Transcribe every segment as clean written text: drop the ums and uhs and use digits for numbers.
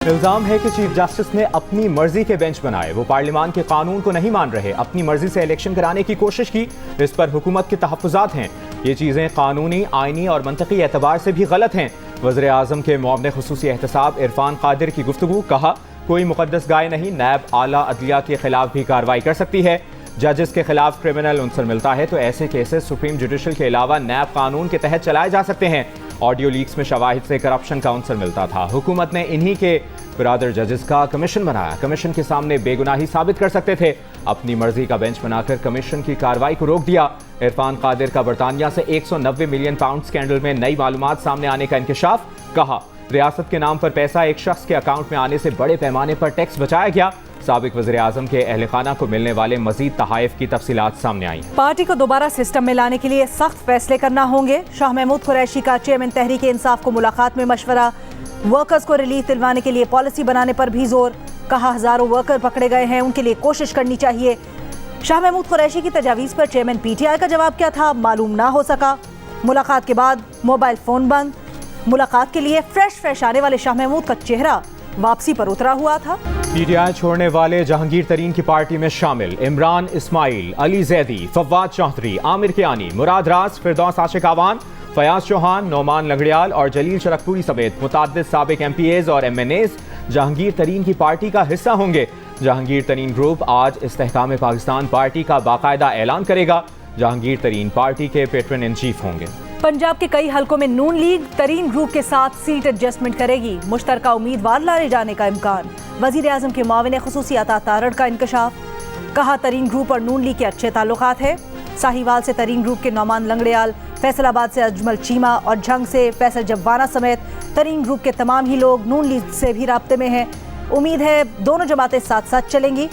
الزام ہے کہ چیف جسٹس نے اپنی مرضی کے بینچ بنائے، وہ پارلیمان کے قانون کو نہیں مان رہے، اپنی مرضی سے الیکشن کرانے کی کوشش کی، اس پر حکومت کے تحفظات ہیں۔ یہ چیزیں قانونی، آئینی اور منطقی اعتبار سے بھی غلط ہیں۔ وزیر اعظم کے معاون خصوصی احتساب عرفان قادر کی گفتگو، کہا کوئی مقدس گائے نہیں، نیب اعلیٰ عدلیہ کے خلاف بھی کارروائی کر سکتی ہے۔ ججز کے خلاف کرمنل عنصر ملتا ہے تو ایسے کیسز سپریم جوڈیشل کے علاوہ نیب قانون کے تحت چلائے جا سکتے ہیں۔ آڈیو لیکس میں شواہد سے کرپشن کا عنصر ملتا تھا، حکومت نے انہی کے برادر ججز کا کمیشن بنایا، کمیشن کے سامنے بے گناہی ثابت کر سکتے تھے، اپنی مرضی کا بینچ بنا کر کمیشن کی کارروائی کو روک دیا۔ عرفان قادر کا برطانیہ سے 190 ملین پاؤنڈ سکینڈل میں نئی معلومات سامنے آنے کا انکشاف، کہا ریاست کے نام پر پیسہ ایک شخص کے اکاؤنٹ میں آنے سے بڑے پیمانے پر ٹیکس بچایا گیا۔ سابق وزیر اعظم کے اہل خانہ کو ملنے والے مزید تحائف کی تفصیلات سامنے آئی۔ پارٹی کو دوبارہ سسٹم میں لانے کے لیے سخت فیصلے کرنا ہوں گے۔ شاہ محمود قریشی کا چیئرمین تحریک انصاف کو ملاقات میں مشورہ، ورکرز کو ریلیف دلوانے کے لیے پالیسی بنانے پر بھی زور، کہا ہزاروں ورکر پکڑے گئے ہیں، ان کے لیے کوشش کرنی چاہیے۔ شاہ محمود قریشی کی تجاویز پر چیئرمین پی ٹی آئی کا جواب کیا تھا، معلوم نہ ہو سکا۔ ملاقات کے بعد موبائل فون بند۔ ملاقات کے لیے فریش آنے والے شاہ محمود کا چہرہ واپسی پر اترا ہوا تھا۔ پی ٹی آئی چھوڑنے والے جہانگیر ترین کی پارٹی میں شامل عمران اسماعیل، علی زیدی، فواد چوہدری، عامر کیانی، مراد راز، فردوس عاشق آوان، فیاض چوہان، نعمان لنگڑیال اور جلیل شرکپوری سمیت متعدد سابق ایم پی ایز اور ایم این ایز جہانگیر ترین کی پارٹی کا حصہ ہوں گے۔ جہانگیر ترین گروپ آج استحکام پاکستان پارٹی کا باقاعدہ اعلان کرے گا۔ جہانگیر ترین پارٹی کے پیٹرن ان چیف ہوں گے۔ پنجاب کے کئی حلقوں میں نون لیگ ترین گروپ کے ساتھ سیٹ ایڈجسٹمنٹ کرے گی، مشترکہ امیدوار لائے جانے کا امکان۔ وزیر اعظم کے معاون خصوصی عطا تارڑ کا انکشاف، کہا ترین گروپ اور نون لیگ کے اچھے تعلقات ہیں۔ ساہیوال سے ترین گروپ کے نعمان لنگڑیال، فیصل آباد سے اجمل چیمہ اور جھنگ سے فیصل جوانہ سمیت ترین گروپ کے تمام ہی لوگ نون لیگ سے بھی رابطے میں ہیں۔ امید ہے دونوں جماعتیں ساتھ ساتھ چلیں گی۔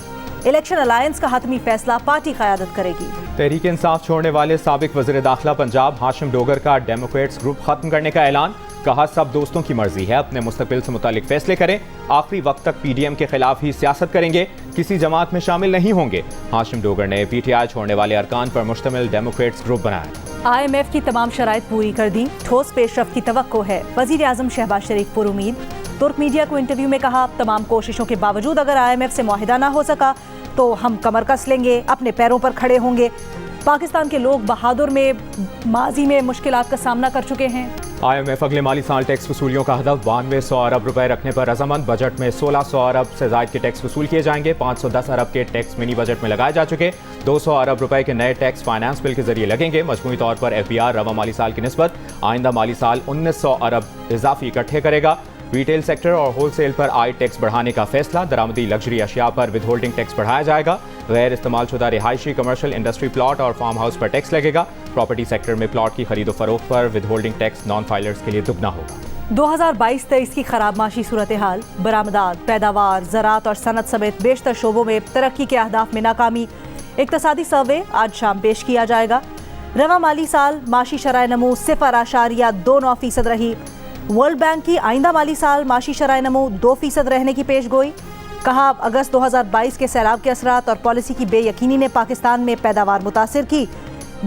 الیکشن الائنس کا حتمی فیصلہ پارٹی قیادت کرے گی۔ تحریک انصاف چھوڑنے والے سابق وزیر داخلہ پنجاب ہاشم ڈوگر کا ڈیموکریٹس گروپ ختم کرنے کا اعلان، کہا سب دوستوں کی مرضی ہے، اپنے مستقبل سے متعلق فیصلے کریں، آخری وقت تک پی ڈی ایم کے خلاف ہی سیاست کریں گے، کسی جماعت میں شامل نہیں ہوں گے۔ ہاشم ڈوگر نے پی ٹی آئی چھوڑنے والے ارکان پر مشتمل ڈیموکریٹس گروپ بنایا۔ آئی ایم ایف کی تمام شرائط پوری کر دیں، ٹھوس پیش رفت کی توقع ہے، وزیر اعظم شہباز شریف پر امید۔ ترک میڈیا کو انٹرویو میں کہا تمام کوششوں کے باوجود اگر آئی ایم ایف سے معاہدہ نہ ہو سکا تو ہم کمر کس لیں گے، اپنے پیروں پر کھڑے ہوں گے۔ پاکستان کے لوگ بہادر میں ماضی میں مشکلات کا سامنا کر چکے ہیں۔ آئی ایم ایف اگلے مالی سال ٹیکس وصولیوں کا ہدف 9200 ارب روپے رکھنے پر رضامند، بجٹ میں 1600 ارب سے زائد کے ٹیکس وصول کیے جائیں گے، 510 ارب کے ٹیکس منی بجٹ میں لگائے جا چکے، 200 ارب روپے کے نئے ٹیکس فائنانس بل کے ذریعے لگیں گے۔ مجموعی طور پر ایف بی آر رواں مالی سال کی نسبت آئندہ مالی سال 1900 ارب اضافی اکٹھے کرے گا۔ ریٹیل سیکٹر اور ہول سیل پر آئی ٹیکس بڑھانے کا فیصلہ، درآمدی لگژری اشیاء پر ود ہولڈنگ ٹیکس بڑھایا جائے گا، غیر استعمال شدہ رہائشی کمرشل انڈسٹری پلاٹ اور فارم ہاؤس پر ٹیکس لگے گا، پراپرٹی سیکٹر میں پلاٹ کی خرید و فروخت پر withholding tax non filers کے لیے دگنا ہوگا۔ 2022-23 کی خراب معاشی صورتحال، برآمدات، پیداوار، زراعت اور صنعت سمیت بیشتر شعبوں میں ترقی کے اہداف میں ناکامی، اقتصادی سروے آج شام پیش کیا جائے گا۔ رواں مالی سال معاشی شرح نمو 0.29% رہی۔ ورلڈ بینک کی آئندہ مالی سال معاشی شرح نمو 2% رہنے کی پیش گوئی، کہا اگست 2022 کے سیلاب کے اثرات اور پالیسی کی بے یقینی نے پاکستان میں پیداوار متاثر کی،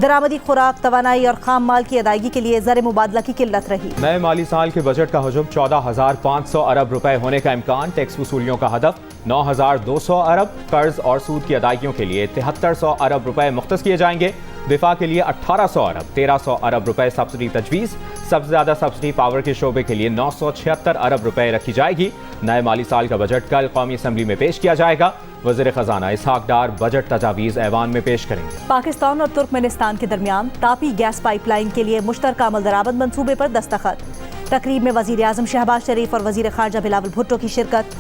درآمدی، خوراک، توانائی اور خام مال کی ادائیگی کے لیے زر مبادلہ کی قلت رہی۔ نئے مالی سال کے بجٹ کا حجم 14,500 ارب روپے ہونے کا امکان، ٹیکس وصولیوں کا ہدف 9,200 ارب، قرض اور سود کی ادائیگیوں کے لیے 7300 ارب روپے مختص کیے جائیں گے، دفاع کے لیے 1800 ارب، 1300 ارب روپے سبسڈی تجویز، سب سے زیادہ سبسڈی پاور کے شعبے کے لیے 976 ارب روپے رکھی جائے گی۔ نئے مالی سال کا بجٹ کل قومی اسمبلی میں پیش کیا جائے گا، وزیر خزانہ اسحاق ڈار بجٹ تجاویز ایوان میں پیش کریں گے۔ پاکستان اور ترکمنستان کے درمیان تاپی گیس پائپ لائن کے لیے مشترکہ عمل درآمد منصوبے پر دستخط، تقریب میں وزیر اعظم شہباز شریف اور وزیر خارجہ بلاول بھٹو کی شرکت۔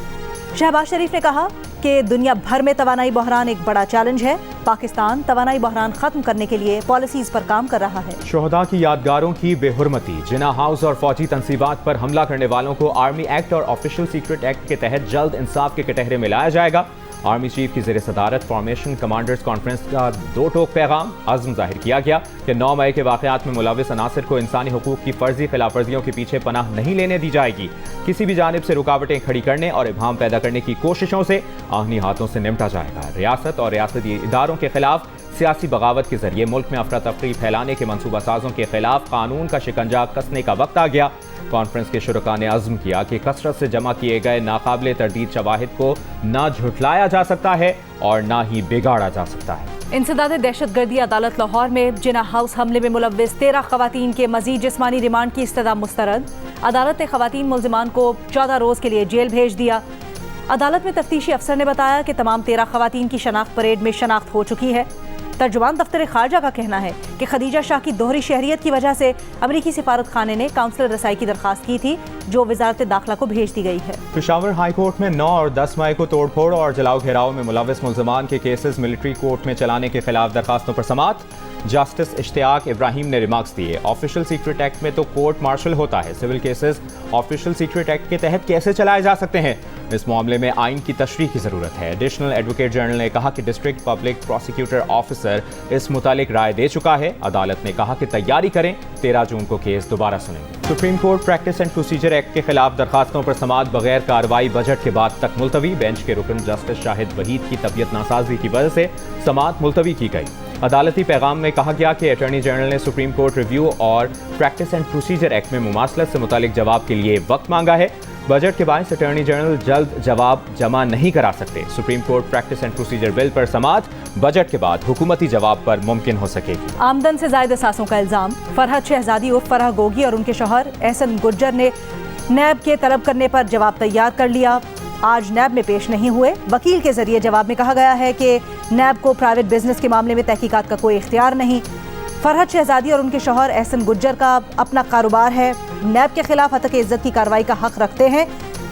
شہباز شریف نے کہا کہ دنیا بھر میں توانائی بحران ایک بڑا چیلنج ہے، پاکستان توانائی بحران ختم کرنے کے لیے پالیسیز پر کام کر رہا ہے۔ شہداء کی یادگاروں کی بے حرمتی، جناح ہاؤس اور فوجی تنصیبات پر حملہ کرنے والوں کو آرمی ایکٹ اور آفیشل سیکرٹ ایکٹ کے تحت جلد انصاف کے کٹہرے میں لایا جائے گا۔ آرمی چیف کی زیر صدارت فارمیشن کمانڈرز کانفرنس کا 2 ٹوک پیغام، عزم ظاہر کیا گیا کہ 9 مئی کے واقعات میں ملوث عناصر کو انسانی حقوق کی فرضی خلاف ورزیوں کے پیچھے پناہ نہیں لینے دی جائے گی، کسی بھی جانب سے رکاوٹیں کھڑی کرنے اور ابہام پیدا کرنے کی کوششوں سے آہنی ہاتھوں سے نمٹا جائے گا۔ ریاست اور ریاستی اداروں کے خلاف سیاسی بغاوت کے ذریعے ملک میں افراتفری پھیلانے کے منصوبہ سازوں کے خلاف قانون کا شکنجہ کسنے کا وقت آ گیا۔ کانفرنس کے شرکاء نے عزم کیا کہ کثرت سے جمع کیے گئے ناقابل تردید شواہد کو نہ جھٹلایا جا سکتا ہے اور نہ ہی بگاڑا جا سکتا ہے۔ انسداد دہشت گردی عدالت لاہور میں جنا ہاؤس حملے میں ملوث 13 خواتین کے مزید جسمانی ریمانڈ کی استدعا مسترد۔ عدالت نے خواتین ملزمان کو 14 روز کے لیے جیل بھیج دیا۔ عدالت میں تفتیشی افسر نے بتایا کہ تمام 13 خواتین کی شناخت پریڈ میں شناخت ہو چکی ہے۔ ترجمان دفتر خارجہ کا کہنا ہے کہ خدیجہ شاہ کی دوہری شہریت کی وجہ سے امریکی سفارت خانے نے کونسلر رسائی کی درخواست کی تھی، جو وزارت داخلہ کو بھیج دی گئی ہے۔ پشاور ہائی کورٹ میں 9 اور 10 مئی کو توڑ پھوڑ اور جلاؤ گھیراؤ میں ملوث ملزمان کے کیسز ملٹری کورٹ میں چلانے کے خلاف درخواستوں پر سماعت۔ جسٹس اشتیاق ابراہیم نے ریمارکس دیے، آفیشل سیکرٹ ایکٹ میں تو کورٹ مارشل ہوتا ہے، civil cases official secret act کے تحت کیسے چلائے جا سکتے ہیں؟ اس معاملے میں آئین کی تشریح کی ضرورت ہے۔ ایڈیشنل ایڈوکیٹ جنرل نے کہا کہ ڈسٹرکٹ پبلک پروسیکیوٹر آفیسر اس متعلق رائے دے چکا ہے۔ عدالت نے کہا کہ تیاری کریں، 13 جون کو کیس دوبارہ سنیں گے۔ Supreme court practice and procedure act کے خلاف درخواستوں پر سماعت بغیر کارروائی بجٹ کے بعد تک ملتوی۔ بینچ کے رکن جسٹس شاہد وحید کی طبیعت ناسازی کی وجہ سے سماعت ملتوی کی گئی۔ عدالتی پیغام میں کہا گیا کہ اٹارنی جنرل نے سپریم کورٹ ریویو اور پریکٹس اینڈ پروسیجر ایکٹ میں مماثلت سے متعلق جواب کے لیے وقت مانگا ہے۔ بجٹ کے باعث اٹارنی جنرل جلد جواب جمع نہیں کرا سکتے۔ Supreme court practice and procedure bill پر سماعت بجٹ کے بعد حکومتی جواب پر ممکن ہو سکے گی۔ آمدن سے زائد اثاثوں کا الزام، فرحت شہزادی عرف فرح گوگی اور ان کے شوہر احسن گجر نے نیب کے طلب کرنے پر جواب تیار کر لیا۔ آج نیب میں پیش نہیں ہوئے۔ وکیل کے ذریعے جواب میں کہا گیا ہے کہ نیب کو پرائیویٹ بزنس کے معاملے میں تحقیقات کا کوئی اختیار نہیں۔ فرحت شہزادی اور ان کے شوہر احسن گجر کا اپنا کاروبار ہے، نیب کے خلاف ہتک عزت کی کارروائی کا حق رکھتے ہیں۔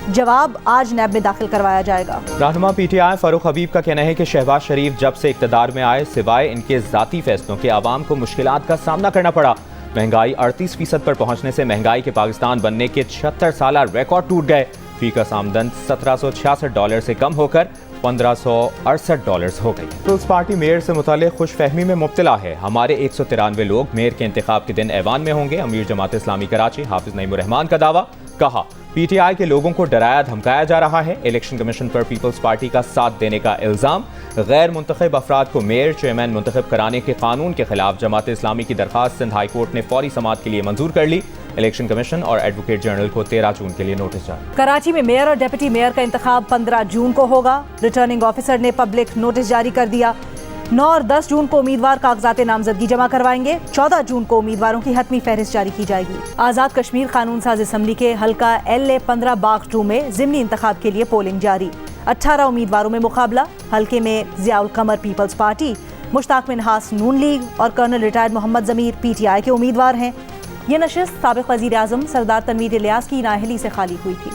جواب آج نیب میں داخل کروایا جائے گا۔ رہنما پی ٹی آئی فاروق حبیب کا کہنا ہے کہ شہباز شریف جب سے اقتدار میں آئے سوائے ان کے ذاتی فیصلوں کے عوام کو مشکلات کا سامنا کرنا پڑا۔ مہنگائی 38% پر پہنچنے سے مہنگائی کے پاکستان بننے کے 76 سالہ ریکارڈ ٹوٹ گئے۔ فی کس آمدن $1766 سے کم ہو کر $1568 ہو گئی۔ پیپلز پارٹی میئر سے متعلق خوش فہمی میں مبتلا ہے۔ ہمارے 193 لوگ میئر کے انتخاب کے دن ایوان میں ہوں گے، امیر جماعت اسلامی کراچی حافظ نعیم الرحمان کا دعویٰ۔ کہا پی ٹی آئی کے لوگوں کو ڈرایا دھمکایا جا رہا ہے۔ الیکشن کمیشن پر پیپلز پارٹی کا ساتھ دینے کا الزام۔ غیر منتخب افراد کو میئر چیئرمین منتخب کرانے کے قانون کے خلاف جماعت اسلامی کی درخواست سندھ ہائی کورٹ نے فوری سماعت کے لیے منظور کر لی۔ الیکشن کمیشن اور ایڈوکیٹ جنرل کو 13 جون کے لیے نوٹس جاری۔ کراچی میں میئر اور ڈپٹی میئر کا انتخاب 15 جون کو ہوگا۔ ریٹرننگ آفیسر نے پبلک نوٹس جاری کر دیا۔ 9 اور 10 جون کو امیدوار کاغذات نامزدگی جمع کروائیں گے۔ 14 جون کو امیدواروں کی حتمی فہرست جاری کی جائے گی۔ آزاد کشمیر قانون ساز اسمبلی کے حلقہ LA 15 باغ 2 میں ضمنی انتخاب کے لیے پولنگ جاری۔ 18 امیدواروں میں مقابلہ۔ حلقے میں ضیاء القمر پیپلز پارٹی، مشتاق منہاس نون لیگ اور کرنل ریٹائرڈ محمد ضمیر PTI کے امیدوار ہیں۔ یہ نشست سابق وزیر اعظم سردار تنویر الیاس کی نااہلی سے خالی ہوئی تھی۔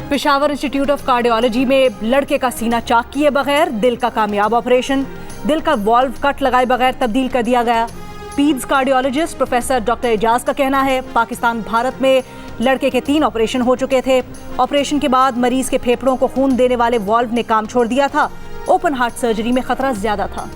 پشاور انسٹیٹیوٹ آف کارڈیالوجی میں لڑکے کا سینہ چاک کیے بغیر دل کا کامیاب آپریشن، دل کا والو کٹ لگائے بغیر تبدیل کر دیا گیا۔ پیڈز کارڈیالوجسٹ پروفیسر ڈاکٹر اعجاز کا کہنا ہے پاکستان بھارت میں لڑکے کے 3 آپریشن ہو چکے تھے۔ آپریشن کے بعد مریض کے پھیپھڑوں کو خون دینے والے والو نے کام چھوڑ دیا تھا۔ اوپن ہارٹ سرجری میں خطرہ زیادہ تھا۔